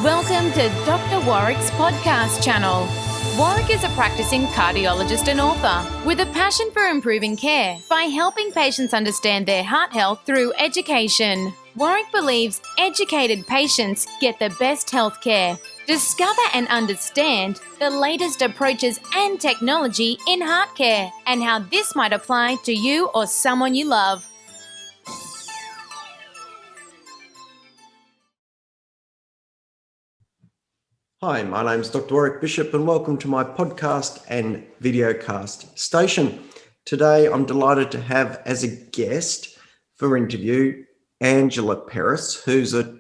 Welcome to Dr. Warrick's podcast channel. Warrick is a practicing cardiologist and author with a passion for improving care by helping patients understand their heart health through education. Warrick believes educated patients get the best health care. Discover and understand the latest approaches and technology in heart care and how this might apply to you or someone you love. Hi, my name is Dr. Warrick Bishop and welcome to my podcast and videocast station. Today I'm delighted to have as a guest for interview Angela Peris, who's a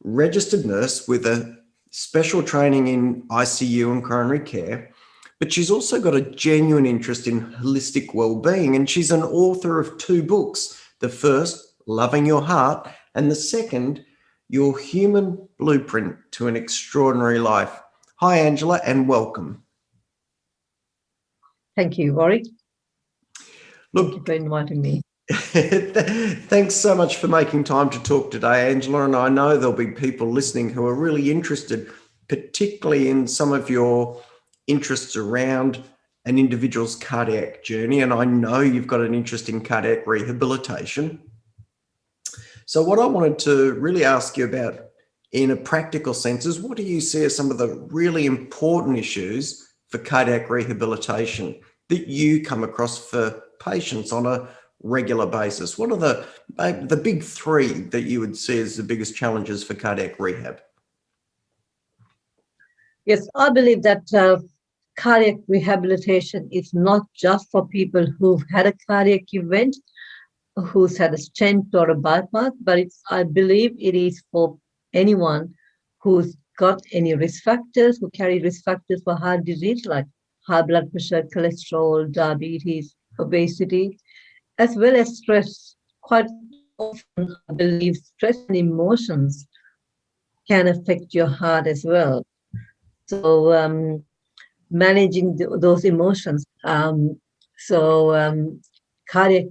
registered nurse with a special training in ICU and coronary care, but she's also got a genuine interest in holistic well-being, and she's an author of 2 books. The first, Loving Your Heart, and the second, Your Human Blueprint to an Extraordinary Life. Hi, Angela, and welcome. Thank you, Warrick. Look, Thank you for inviting me. Thanks so much for making time to talk today, Angela. And I know there'll be people listening who are really interested, particularly in some of your interests around an individual's cardiac journey. And I know you've got an interest in cardiac rehabilitation. So what I wanted to really ask you about in a practical sense is, what do you see as some of the really important issues for cardiac rehabilitation that you come across for patients on a regular basis? What are the big 3 that you would see as the biggest challenges for cardiac rehab? Yes, I believe that cardiac rehabilitation is not just for people who've had a cardiac event, who's had a stent or a bypass, but I believe it is for anyone who's got any risk factors, who carry risk factors for heart disease like high blood pressure, cholesterol, diabetes, obesity, as well as stress. Quite often, I believe stress and emotions can affect your heart as well. So managing those emotions. Cardiac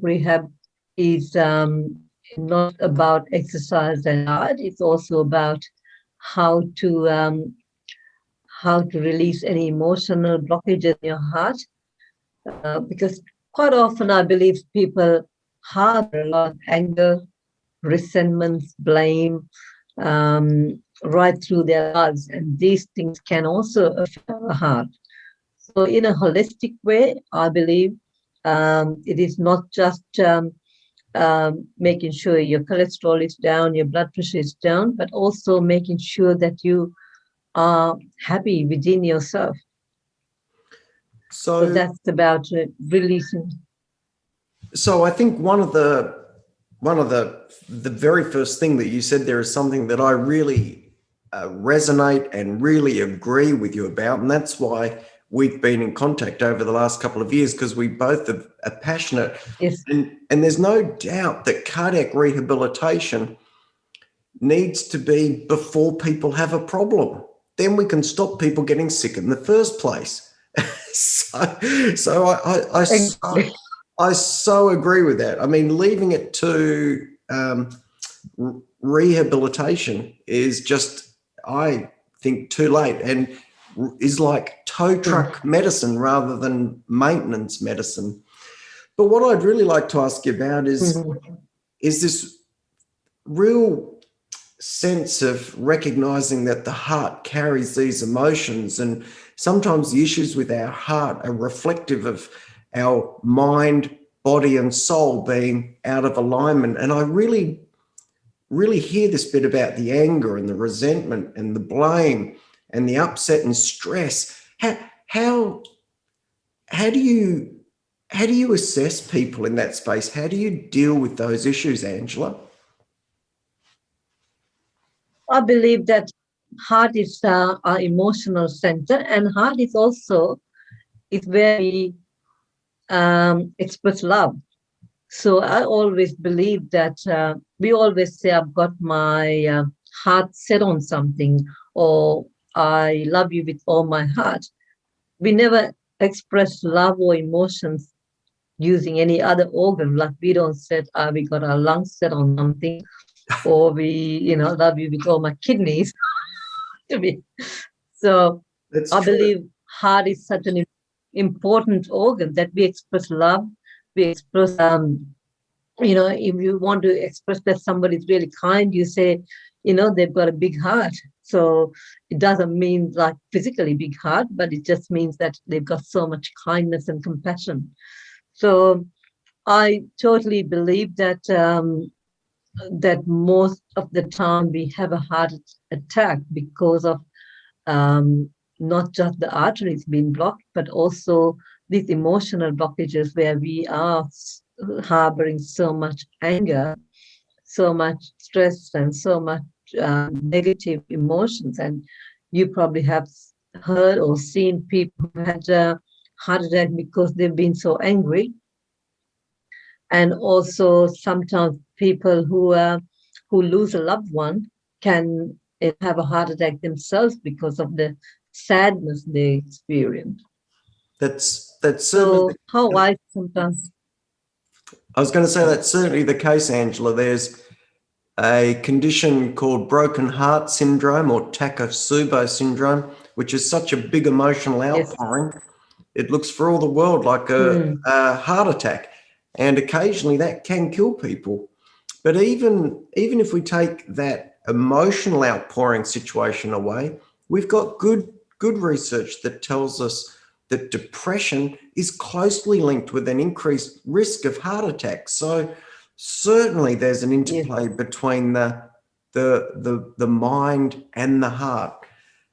rehab is not about exercise and diet. It's also about how to release any emotional blockages in your heart, because quite often I believe people harbor a lot of anger, resentment, blame right through their lives, and these things can also affect our heart. So in a holistic way, I believe it is not just making sure your cholesterol is down, your blood pressure is down, but also making sure that you are happy within yourself. So that's about releasing. So I think one of the very first thing that you said there is something that I really resonate and really agree with you about, and that's why we've been in contact over the last couple of years, because we both are passionate. Yes. And there's no doubt that cardiac rehabilitation needs to be before people have a problem. Then we can stop people getting sick in the first place. So I so agree with that. I mean, leaving it to rehabilitation is just, I think, too late, and is like tow truck medicine rather than maintenance medicine. But what I'd really like to ask you about is this real sense of recognizing that the heart carries these emotions, and sometimes the issues with our heart are reflective of our mind, body, and soul being out of alignment. And I really, really hear this bit about the anger and the resentment and the blame and the upset and stress. How do you assess people in that space? How do you deal with those issues, Angela? I believe that heart is our emotional center, and heart is also where we express love. So I always believe that we always say, I've got my heart set on something, or I love you with all my heart. We never express love or emotions using any other organ. Like we don't say, we got our lungs set on something, or we, love you with all my kidneys. to me. So That's I true. believe heart is such an important organ that we express love, we express, if you want to express that somebody is really kind, you say, they've got a big heart. So it doesn't mean like physically big heart, but it just means that they've got so much kindness and compassion. So I totally believe that that most of the time we have a heart attack because of not just the arteries being blocked, but also these emotional blockages where we are harboring so much anger, so much stress, and so much negative emotions. And you probably have heard or seen people who had a heart attack because they've been so angry. And also sometimes people who lose a loved one can have a heart attack themselves because of the sadness they experience. That's certainly. So how I sometimes. I was going to say that's certainly the case, Angela. There's a condition called broken heart syndrome or Takotsubo syndrome, which is such a big emotional outpouring. Yes. It looks for all the world like a heart attack, and occasionally that can kill people. But even if we take that emotional outpouring situation away, we've got good research that tells us that depression is closely linked with an increased risk of heart attacks. So certainly there's an interplay between the mind and the heart.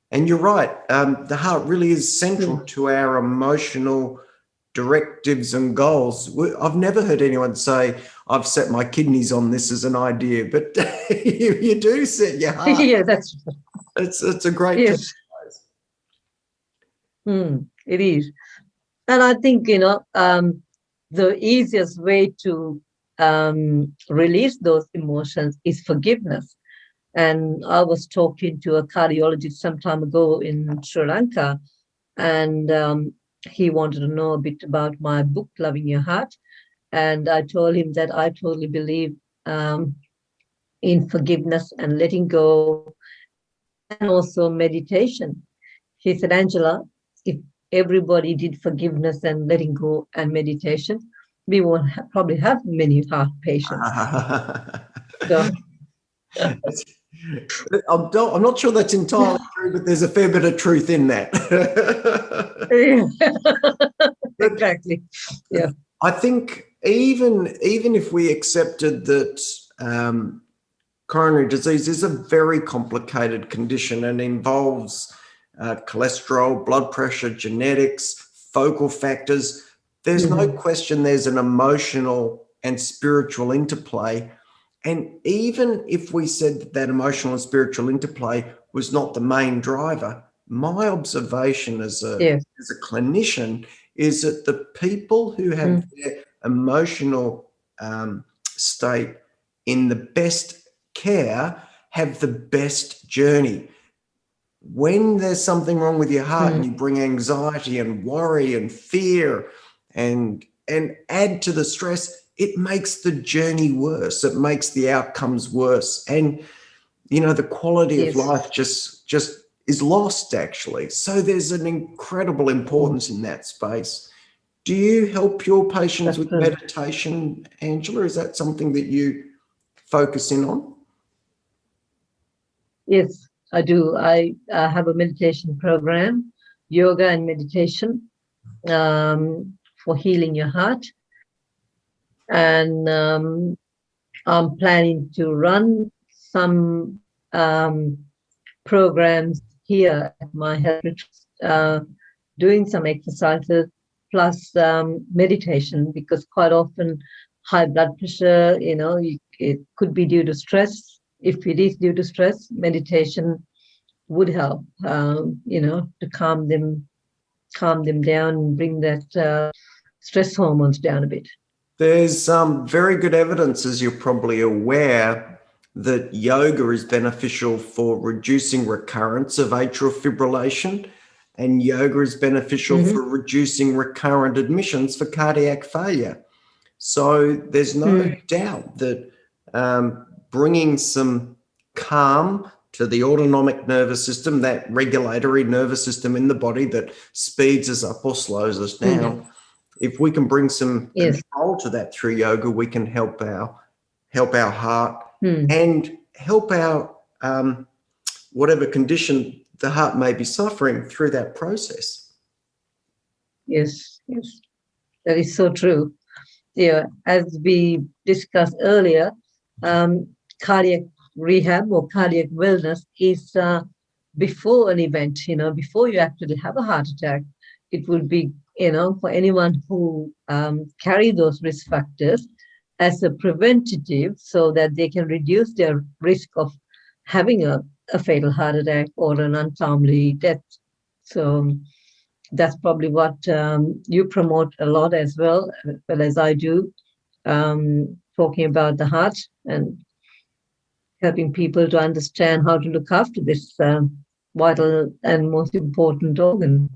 And you're right, the heart really is central to our emotional directives and goals. I've never heard anyone say, I've set my kidneys on this as an idea, but you do set your heart. Yeah, that's true. It's a great exercise. It is. And I think, the easiest way to release those emotions is forgiveness. And I was talking to a cardiologist some time ago in Sri Lanka, and he wanted to know a bit about my book, Loving Your Heart. And I told him that I totally believe in forgiveness and letting go, and also meditation. He said, Angela, if everybody did forgiveness and letting go and meditation, we won't probably have many heart patients. So. I'm not sure that's entirely true, but there's a fair bit of truth in that. Exactly. Yeah. I think even if we accepted that coronary disease is a very complicated condition and involves cholesterol, blood pressure, genetics, focal factors, there's no question there's an emotional and spiritual interplay. And even if we said that emotional and spiritual interplay was not the main driver, my observation as a clinician is that the people who have their emotional state in the best care have the best journey. When there's something wrong with your heart and you bring anxiety and worry and fear and add to the stress, it makes the journey worse. It makes the outcomes worse. And, the quality of life just is lost, actually. So there's an incredible importance in that space. Do you help your patients with meditation, Angela? Is that something that you focus in on? Yes, I do. I have a meditation program, yoga and meditation for healing your heart. And I'm planning to run some programs here at my health retreat, doing some exercises plus meditation, because quite often high blood pressure, it could be due to stress. If it is due to stress, meditation would help, to calm them down and bring that stress hormones down a bit. There's very good evidence, as you're probably aware, that yoga is beneficial for reducing recurrence of atrial fibrillation, and yoga is beneficial for reducing recurrent admissions for cardiac failure. So there's no doubt that bringing some calm to the autonomic nervous system, that regulatory nervous system in the body that speeds us up or slows us down. If we can bring some control to that through yoga, we can help our heart and help our whatever condition the heart may be suffering through that process. Yes, that is so true. Yeah, as we discussed earlier, cardiac rehab or cardiac wellness is before an event, before you actually have a heart attack. It would be, for anyone who carry those risk factors as a preventative so that they can reduce their risk of having a fatal heart attack or an untimely death. So that's probably what you promote a lot as well as I do, talking about the heart and helping people to understand how to look after this vital and most important organ.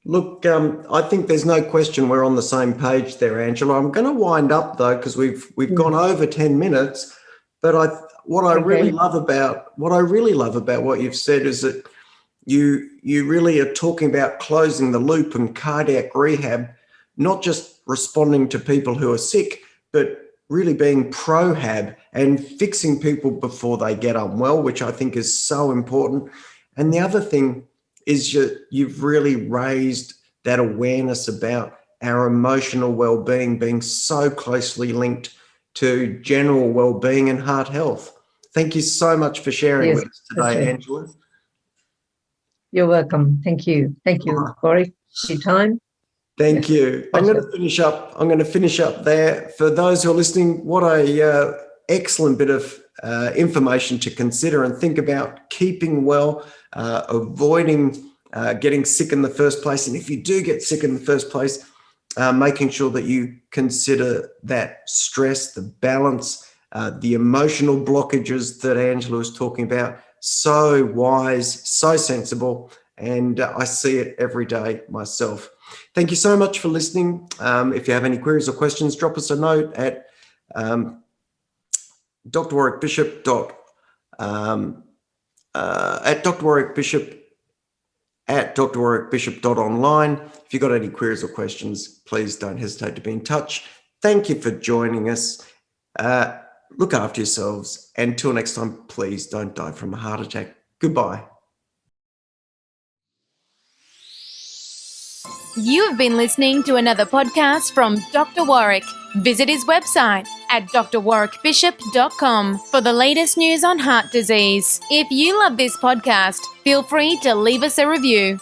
Look, I think there's no question we're on the same page there, Angela. I'm going to wind up though, because we've gone over 10 minutes. But what I really love about what you've said is that you really are talking about closing the loop and cardiac rehab, not just responding to people who are sick, but really being pro-hab and fixing people before they get unwell, which I think is so important. And the other thing is you've really raised that awareness about our emotional well-being being so closely linked to general well-being and heart health. Thank you so much for sharing with us today, Angela. You're welcome. Thank you. Thank you, Warrick, for your time. Thank you. I'm going to finish up there. For those who are listening, what a excellent bit of information to consider and think about keeping well, avoiding getting sick in the first place. And if you do get sick in the first place, making sure that you consider that stress, the balance, the emotional blockages that Angela was talking about. So wise, so sensible, and I see it every day myself. Thank you so much for listening. If you have any queries or questions, drop us a note at Dr. Warrick Bishop at Dr. Warrick Bishop at drwarrickbishop.online. If you've got any queries or questions, please don't hesitate to be in touch. Thank you for joining us. Look after yourselves. Until next time, please don't die from a heart attack. Goodbye. You have been listening to another podcast from Dr. Warrick. Visit his website at drwarrickbishop.com for the latest news on heart disease. If you love this podcast, feel free to leave us a review.